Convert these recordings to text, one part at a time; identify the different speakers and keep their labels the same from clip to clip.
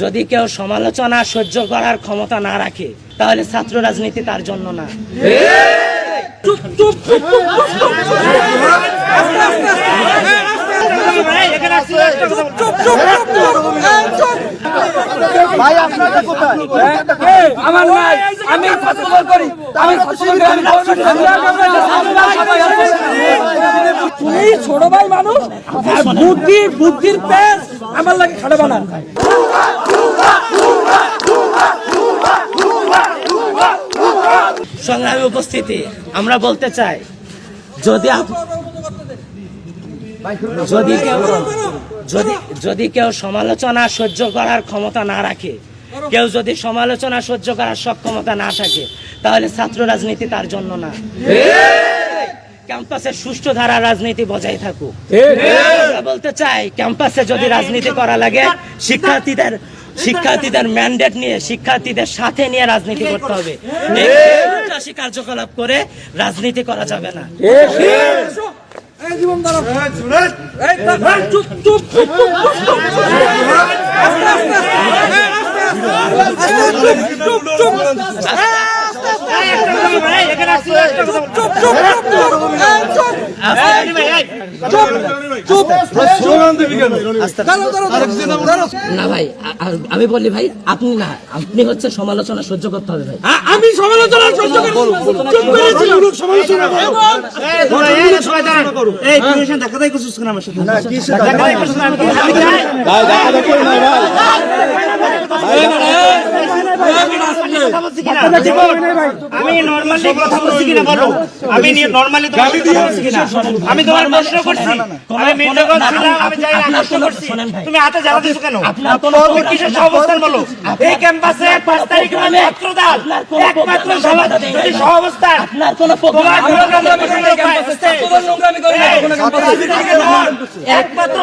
Speaker 1: যদি কেউ সমালোচনা সহ্য করার ক্ষমতা না রাখে তাহলে ছাত্র রাজনীতি তার জন্য না।
Speaker 2: ভাই আপনারা কোথায়?
Speaker 3: আমার ভাই আমি ফটোকপি করি, আমি তুমি ছোট ভাই মানুষ আর বুদ্ধির পেস আমার লাগে খাড়া বানান।
Speaker 1: সংগ্রামী উপস্থিতি, আমরা বলতে চাই যদি কেউ সমালোচনা সহ্য করার ক্ষমতা না রাখে, কেউ যদি সমালোচনা সহ্য করার সক্ষমতা না থাকে তাহলে ছাত্র রাজনীতি তার জন্য না। ক্যাম্পাসে সুষ্ঠু ধারা রাজনীতি বজায় থাকুক। আমরা বলতে চাই ক্যাম্পাসে যদি রাজনীতি করা লাগে শিক্ষার্থীদের ম্যান্ডেট নিয়ে, শিক্ষার্থীদের সাথে নিয়ে রাজনীতি করতে হবে। এই কার্যকলাপ করে রাজনীতি করা যাবে না। না ভাই, আমি বলি ভাই, আপনি না, আপনি হচ্ছে সমালোচনা সহ্য করতে হবে ভাই।
Speaker 3: আমি সমালোচনা সহ্য
Speaker 4: আমি নরমালি কথা বলছি কিনা বলো, আমি নরমালি তোমার কথা বলছি কিনা, আমি তোমার প্রশ্ন করছি, আমি মিন্টুগঞ্জ ছিলাম, আমি যাই প্রশ্ন করছি, তুমি হাতে জ্বালা দিছো কেন? তুমি কিসের সহাবস্থান বলো? এই ক্যাম্পাসে 5 তারিখে ছাত্র দল একমাত্র যদি সহাবস্থান
Speaker 1: আপনার কোনো
Speaker 4: একমাত্র ছাত্র দল একমাত্র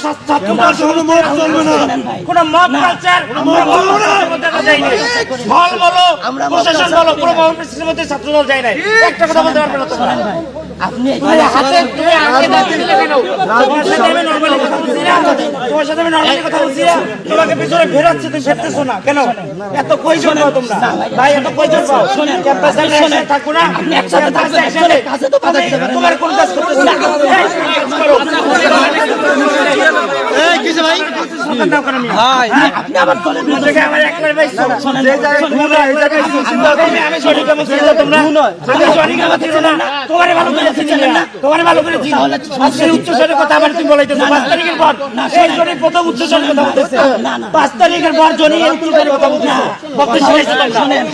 Speaker 4: ছাত্র দল কোন মব কালচার দেখা যায় না। ফল বলো, প্রশাসন বলো, পুরো মহাপ্রশাসনের মধ্যে ছাত্র দল যায় না। একটা কথা বলতে পারবে না তোমরা?
Speaker 1: আপনি
Speaker 4: হাতে তুমি আগে দিলে কেন? তোমার সাথে আমি নরমালি কথা বলছি না, তোমার সাথে আমি নরমালি কথা বলছি না, তোমাকে পিছনে ফেরাচ্ছে, তুমি ফেরতেছো না কেন? এত কয়জন পাও তোমরা ভাই? এত কয়জন পাও? ক্যাম্পাসে এসে থাকো না, একসাথে থাকলে একসাথে কাজে তো কাজ করতে হবে। তোমার কোন কাজ করতেছ না? এই কিসে ভাই? সন্তান নাও কেন আমি? ভাই আপনি আবার দলের বিরুদ্ধে আমার একবার ভাই শুনেন, যে জায়গায় তোমরা এই জায়গায় আমি সঠিক বলছি না, তোমরা আমি সঠিক বলছি না, তোমারে ভালো করে চিনেন না, তোমারে ভালো করে চিনি। আজকে উচ্চস্বরে কথা আবার তুমি বলাইতেছো 5 তারিখের পর, সেই জন্য প্রথম উচ্চস্বরে কথা বলতেছে। 5 তারিখের পর জনি উচ্চস্বরে কথা বলতেছে, বলতে শিখাইছো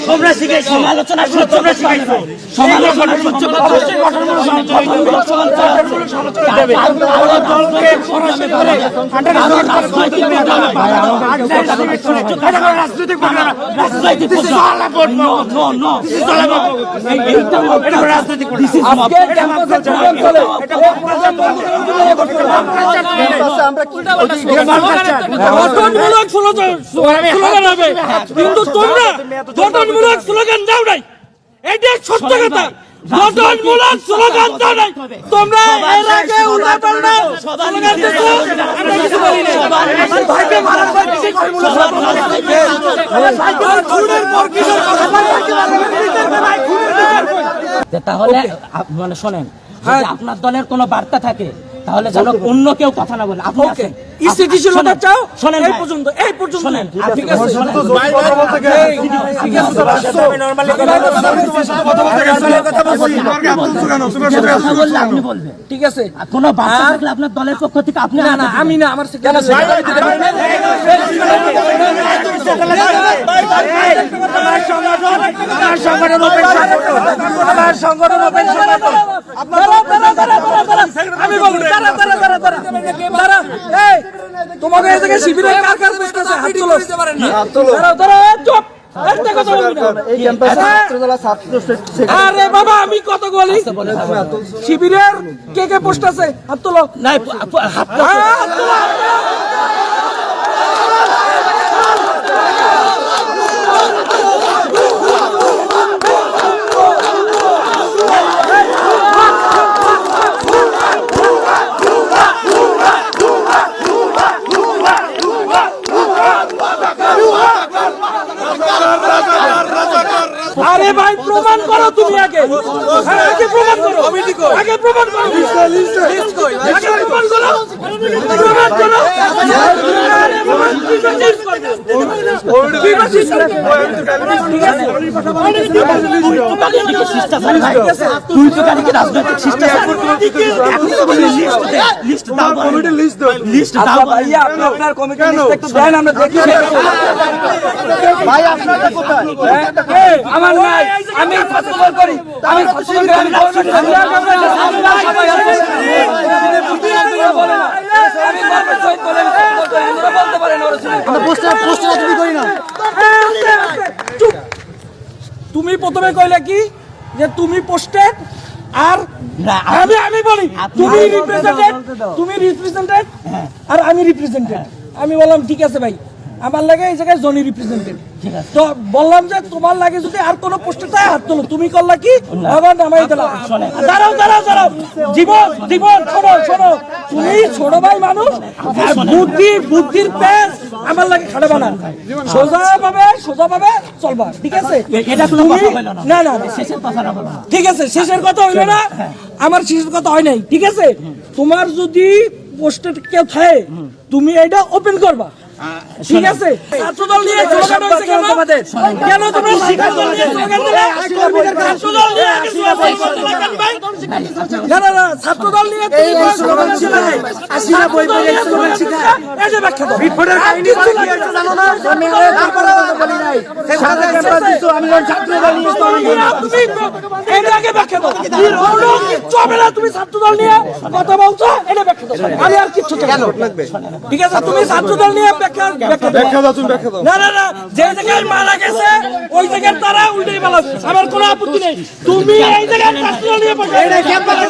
Speaker 4: তোমরা শিখাইছো, সমালোচনা শুনে তোমরা শিখাইছো, সমালোচনা সহ্য করতে অবশ্যই গঠনমূলক সমালোচনা দেবে। আমরা দলকে সরাসরি করে রাজনৈতিক
Speaker 3: কিন্তু তোমরা গঠনমূলক স্লোগান দাও নাই, এটা সত্য কথা। গঠনমূলক স্লোগান দাও নাই তোমরা। এর আগে উল্টাপাল্টা স্লোগান দিছো, আমরা কিছু বলি না। আমার ভাইকে মারার পর কিছু গঠনমূলক স্লোগান সাইকেল খুনের পর কিছু
Speaker 1: তাহলে মানে শোনেন, যদি আপনার দলের কোনো বার্তা থাকে তাহলে যেন অন্য কেউ কথা না বলে। আপনি আছেন
Speaker 3: স্থিতিশীলতা চাও,
Speaker 1: শোনেন
Speaker 3: এই পর্যন্ত শোনেন।
Speaker 1: ঠিক আছে,
Speaker 4: আমি নরমালি
Speaker 1: আপনি বলবেন,
Speaker 3: ঠিক আছে।
Speaker 1: কোনো বার্তা থাকলে আপনার দলের পক্ষ থেকে আপনি
Speaker 3: না না, আমি না, আমার সংগঠন আমি বলবো তোমাকে এই জায়গায় শিবিরের কার কার বসতেছে হাত তোলো, চুপ। আরে বাবা, আমি কত বলি, শিবিরের কে কে পোস্ট আছে হাত তোলো।
Speaker 1: হাত
Speaker 3: প্রমাণ করো তুমি আগে আগে প্রমাণ করো আগে প্রমাণ করো আগে প্রমাণ করো প্রমাণ করো
Speaker 1: তুই তো কালকে রাজনৈতিক লিস্ট দাও
Speaker 3: ভাইয়া আপনার কমিটির লিস্ট একটু দেন আমরা দেখি
Speaker 2: ভাই আপনারা কোথায়?
Speaker 3: আমার নাই আমি ফসল করি আমি ফসল করি আমি বলতে পারেন তুমি প্রথমে কইলে কি যে তুমি পোস্টেড আর আমি বলি তুমি রিপ্রেজেন্টেড আর আমি রিপ্রেজেন্টেড আমি বললাম ঠিক আছে ভাই আমার লাগে এই জায়গায় জনি রিপ্রেজেন্টেড তো বললাম যে তোমার লাগে যদি আর কোনো পোস্টে তাই হাত তোলো তুমি করলা কি আবার নামাই দিলাম দাঁড়াও জীবন শোনো তুমি ছোট ভাই মানুষ বুদ্ধির পেজ আমার লাগে খাড়া বানা সোজা ভাবে চলবা ঠিক আছে
Speaker 1: এটা কোনো কথা হলো না
Speaker 3: না
Speaker 1: শেষের কথাটা বলো
Speaker 3: ঠিক আছে শেষের কথা হইলো না আমার শেষের কথা হয় নাই ঠিক আছে তোমার যদি পোস্টে কেউ থাকে তুমি এটা ওপেন করবা ঠিক আছে ছাত্রদল নিয়ে স্লোগান হয়েছে কেন তোমাদের কেন তোমরা ছাত্রদল নিয়ে স্লোগান দিলে ছাত্রদল নিয়ে না ছাত্রদল নিয়ে তুমি স্লোগান দিলে আসিনা বই বই স্লোগান শিখা এই যে ব্যাখ্যা দাও বিপদের কাহিনী বলে কি হচ্ছে জানো না আমি তারপরে বলি নাই সারা ক্যাম্পাস দিছো আমি কোন ছাত্রদল নিয়ে স্লোগান তুমি এর আগে ব্যাখ্যা দাও কোনো কিছু হবে না তুমি ছাত্রদল নিয়ে কথা বলছো এটা ব্যাখ্যা দাও আমি আর কিছু চাই না ঠিক আছে তুমি ছাত্রদল নিয়ে ব্যাখ্যা দাও তুমি ব্যাখ্যা দাও না যে জায়গায় মারা গেছে ওই জায়গায় তারা উল্টেই বলো আমার কোনো আপত্তি নেই তুমি এই জায়গায় ছাত্রদল নিয়ে বসে এটা ক্যাম্পাসে